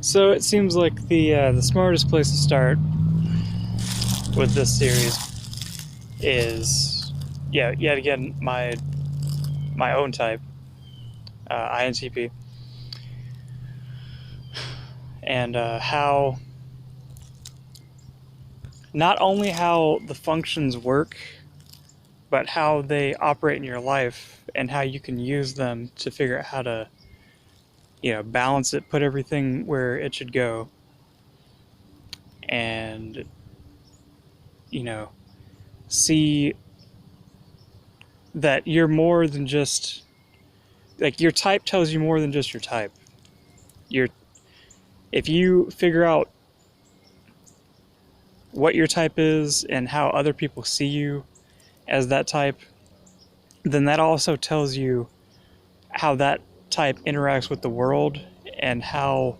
So it seems like the smartest place to start with this series is, yeah, yet again my own type, INTP, and how not only how the functions work, but how they operate in your life and how you can use them to figure out how to, balance it, put everything where it should go, and see that you're more than just like your type tells you more than just your type. Your If you figure out what your type is and how other people see you as that type, then that also tells you how that type interacts with the world and how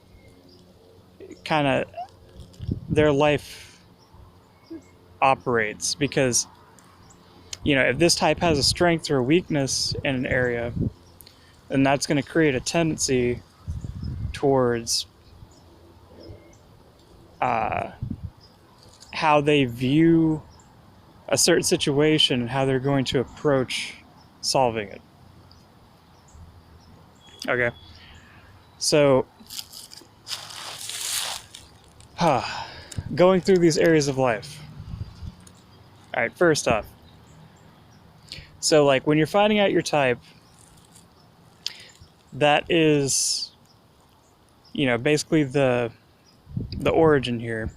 kind of their life operates. Because, if this type has a strength or a weakness in an area, then that's going to create a tendency towards uh, how they view a certain situation and how they're going to approach solving it. Okay. So, going through these areas of life. All right, first off, so like when you're finding out your type, that is, basically the origin here,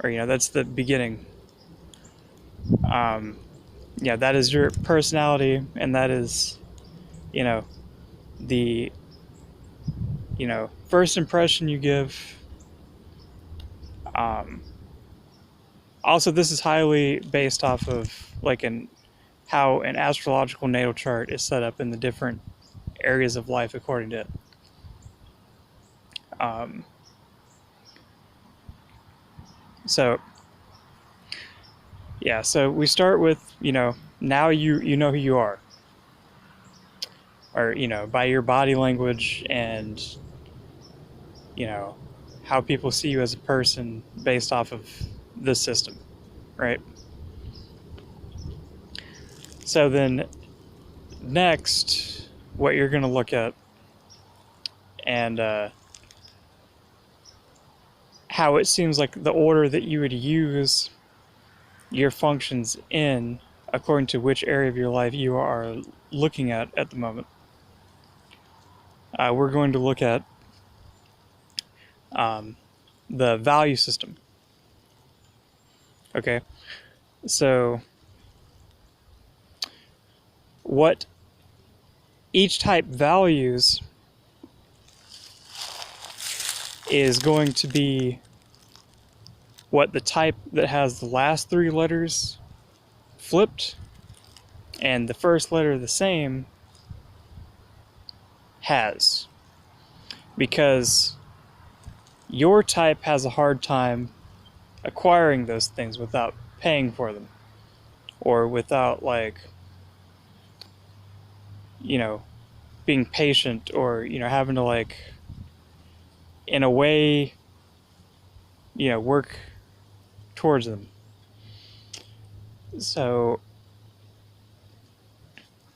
or that's the beginning. Yeah, that is your personality, and that is, you know, the first impression you give. Um, Also, this is highly based off of how an astrological natal chart is set up in the different areas of life according to it. Um, so yeah, so we start with now you know who you are, or by your body language and how people see you as a person based off of this system, right? So then next, what you're going to look at and how it seems like the order that you would use your functions in according to which area of your life you are looking at the moment. We're going to look at the value system. Okay, so what each type values is going to be what the type that has the last three letters flipped and the first letter the same has. Because your type has a hard time acquiring those things without paying for them, or without being patient, or having to in a way work towards them. So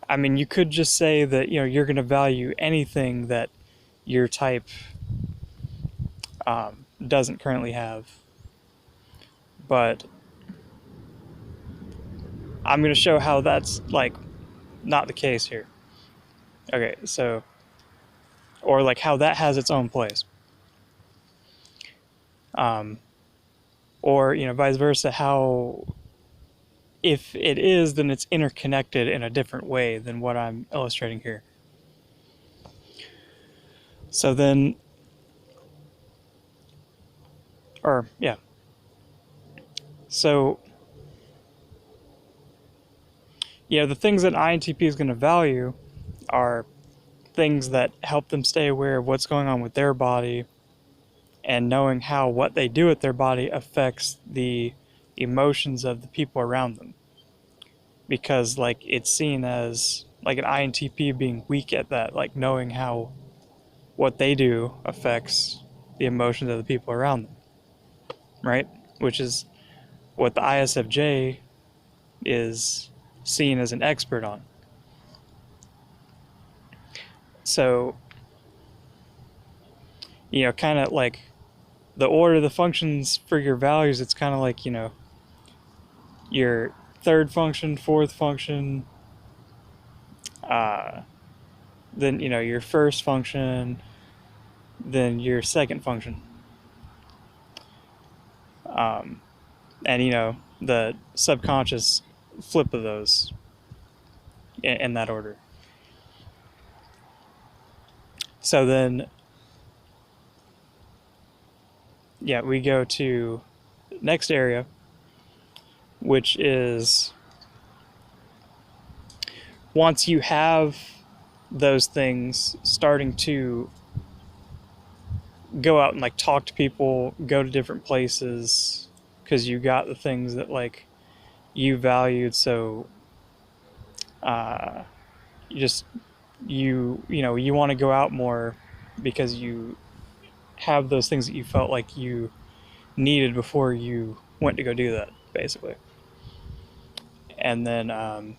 I mean, you could just say that you're going to value anything that your type doesn't currently have, but I'm going to show how that's not the case here. Okay, so or how that has its own place, or vice versa, how if it is, then it's interconnected in a different way than what I'm illustrating here. So then, or yeah, so the things that INTP is going to value are things that help them stay aware of what's going on with their body, and knowing how what they do with their body affects the emotions of the people around them. Because it's seen as an INTP being weak at that, knowing how what they do affects the emotions of the people around them, right? Which is what the ISFJ is seen as an expert on. So, kind of like the order of the functions for your values, it's kind of like, your third function, fourth function, then, your first function, then your second function. And, the subconscious flip of those in that order. So then, we go to next area, which is once you have those things, starting to go out and like talk to people, go to different places, because you got the things that like you valued. So you want to go out more because you have those things that you felt like you needed before you went to go do that, basically. And then I'm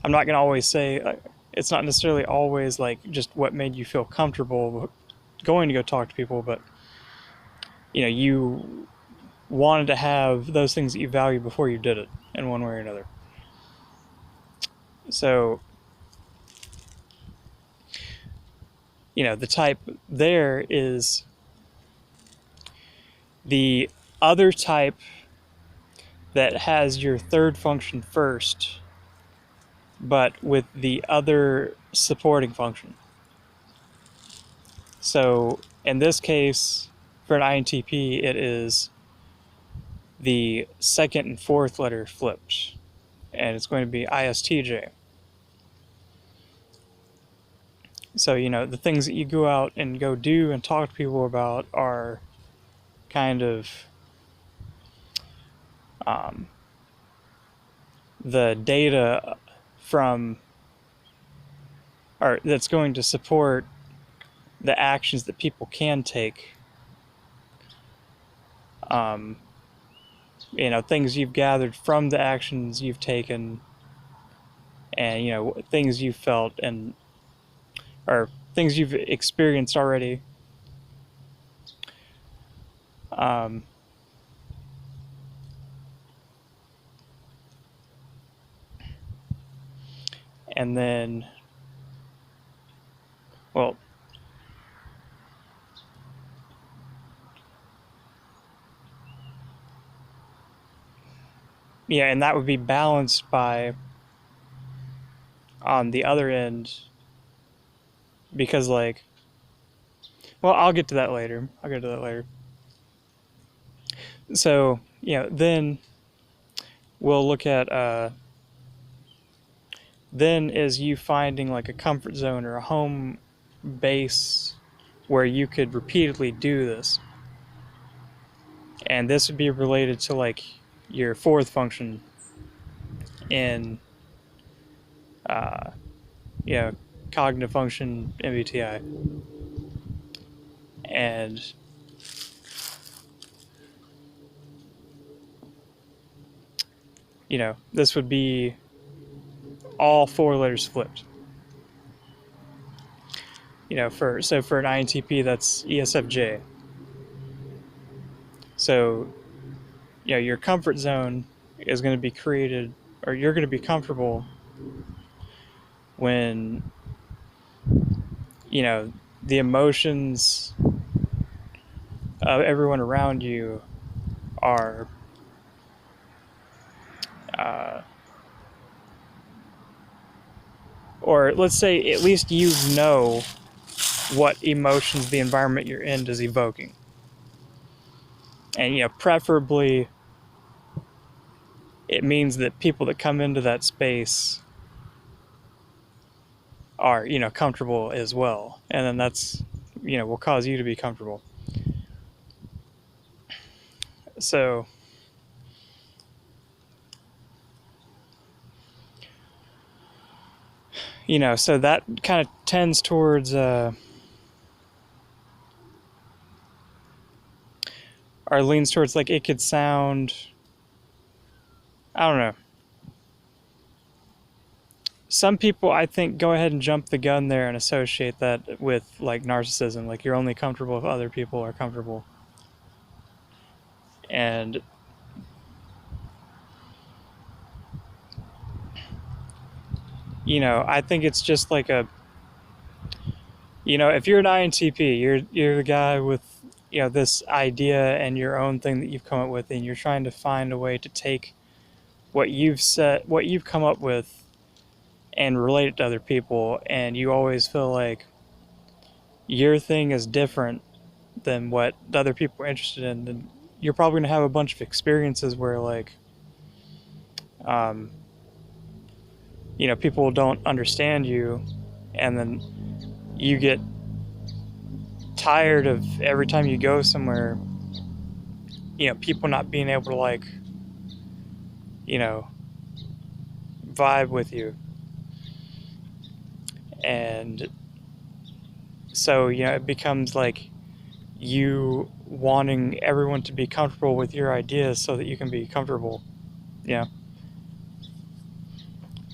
not going to always say it's not necessarily always like just what made you feel comfortable going to go talk to people, but you wanted to have those things that you value before you did it in one way or another. So the type there is the other type that has your third function first, but with the other supporting function. So in this case, for an INTP, it is the second and fourth letter flipped, and it's going to be ISTJ. So, the things that you go out and go do and talk to people about are kind of the data that's going to support the actions that people can take. Things you've gathered from the actions you've taken, and things you've felt or things you've experienced already. And then, well, and that would be balanced by, on the other end, because I'll get to that later. So, then we'll look at, then is you finding like a comfort zone or a home base where you could repeatedly do this. And this would be related to like your fourth function in cognitive function MBTI. And this would be all four letters flipped. For an INTP, that's ESFJ. So, your comfort zone is going to be created, or you're going to be comfortable when, the emotions of everyone around you are or let's say at least what emotions the environment you're in is evoking. And, preferably it means that people that come into that space are, comfortable as well. And then that's, will cause you to be comfortable. So, so that kind of tends towards or leans towards like it could sound, I don't know. Some people, I think, go ahead and jump the gun there and associate that with like narcissism, like you're only comfortable if other people are comfortable. And I think it's just like if you're an INTP, you're the guy with this idea and your own thing that you've come up with, and you're trying to find a way to take what you've come up with and relate it to other people, and you always feel like your thing is different than what the other people are interested in, then you're probably going to have a bunch of experiences where like um, people don't understand you, and then you get tired of every time you go somewhere, people not being able to like you know vibe with you. And so it becomes like you wanting everyone to be comfortable with your ideas so that you can be comfortable. Yeah,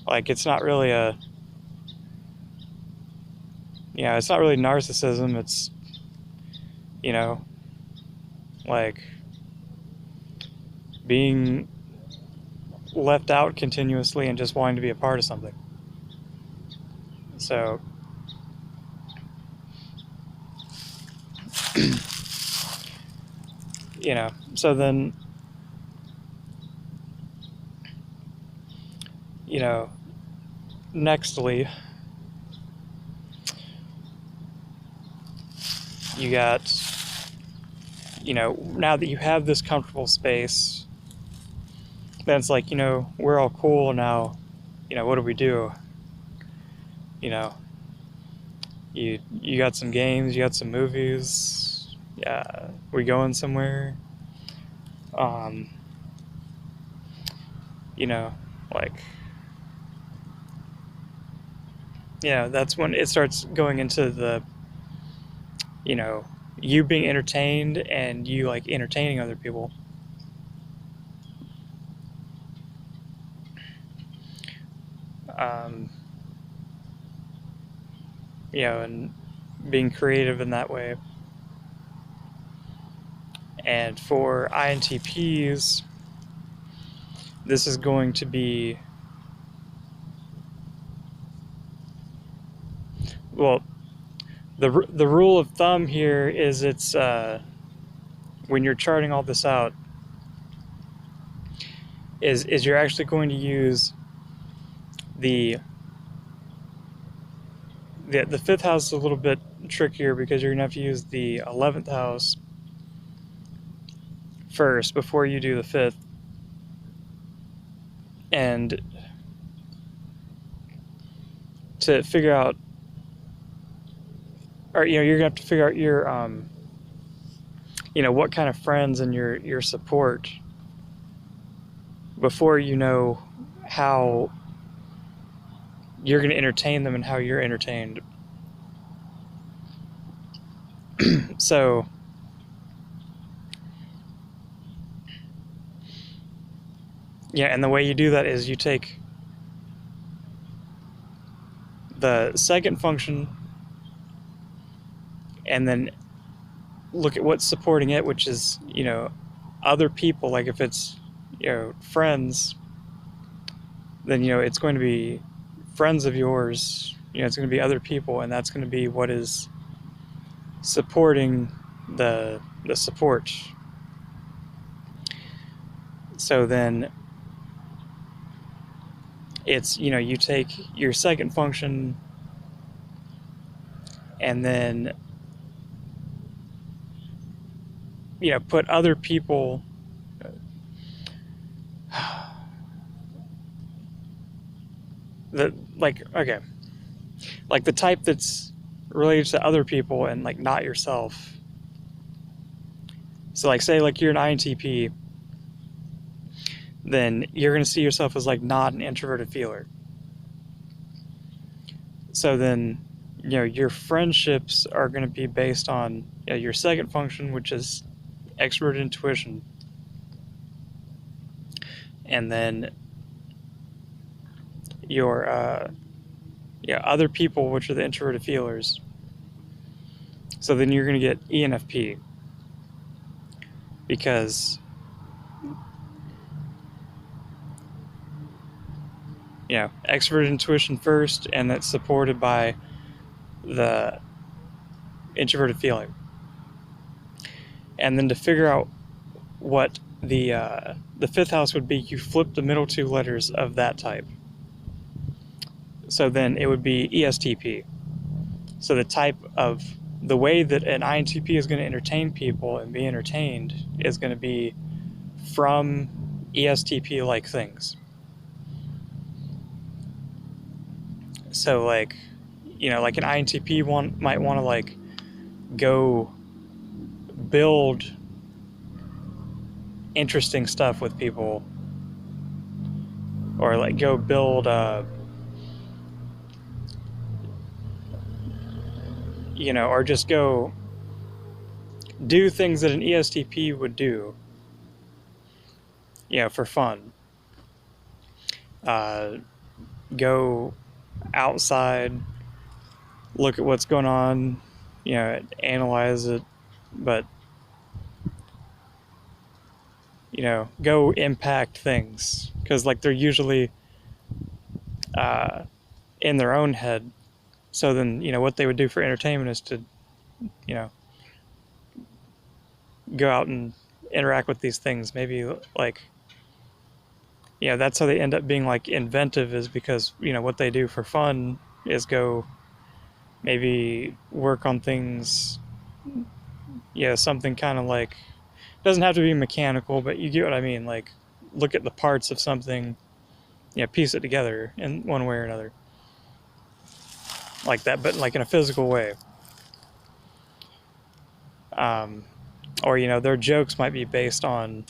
like it's not really it's not really narcissism. It's like being left out continuously and just wanting to be a part of something. So so then nextly you got now that you have this comfortable space, then it's like we're all cool now. What do we do? You got some games, you got some movies. Yeah, we going somewhere. Um, like that's when it starts going into the you being entertained and you like entertaining other people. Um, and being creative in that way. And for INTPs, this is going to be, well, the rule of thumb here is it's when you're charting all this out, is you're actually going to use the fifth house is a little bit trickier because you're gonna have to use the 11th house first before you do the fifth, and to figure out, or you're gonna have to figure out your what kind of friends and your support before you know how you're going to entertain them and how you're entertained. So and the way you do that is you take the second function and then look at what's supporting it, which is other people. Like if it's friends, then it's going to be friends of yours. It's going to be other people, and that's going to be what is supporting the support. So then it's you take your second function and then put other people that like the type that's related to other people and like not yourself. So like say like you're an INTP, then you're going to see yourself as like not an introverted feeler. So then your friendships are going to be based on your second function, which is extrovert intuition, and then your other people, which are the introverted feelers. So then you're going to get ENFP, because extrovert intuition first, and that's supported by the introverted feeling. And then to figure out what the fifth house would be, you flip the middle two letters of that type. So then it would be ESTP. So the way that an INTP is going to entertain people and be entertained is going to be from ESTP-like things. So like an INTP might want to like go build interesting stuff with people, or like go build or just go do things that an ESTP would do, for fun. Go outside, look at what's going on, analyze it, but go impact things, because like they're usually in their own head. So then what they would do for entertainment is to go out and interact with these things. Maybe like that's how they end up being like inventive, is because what they do for fun is go maybe work on things, something kind of like, doesn't have to be mechanical, but you get what I mean, like look at the parts of something, piece it together in one way or another, like that, but like in a physical way. Or their jokes might be based on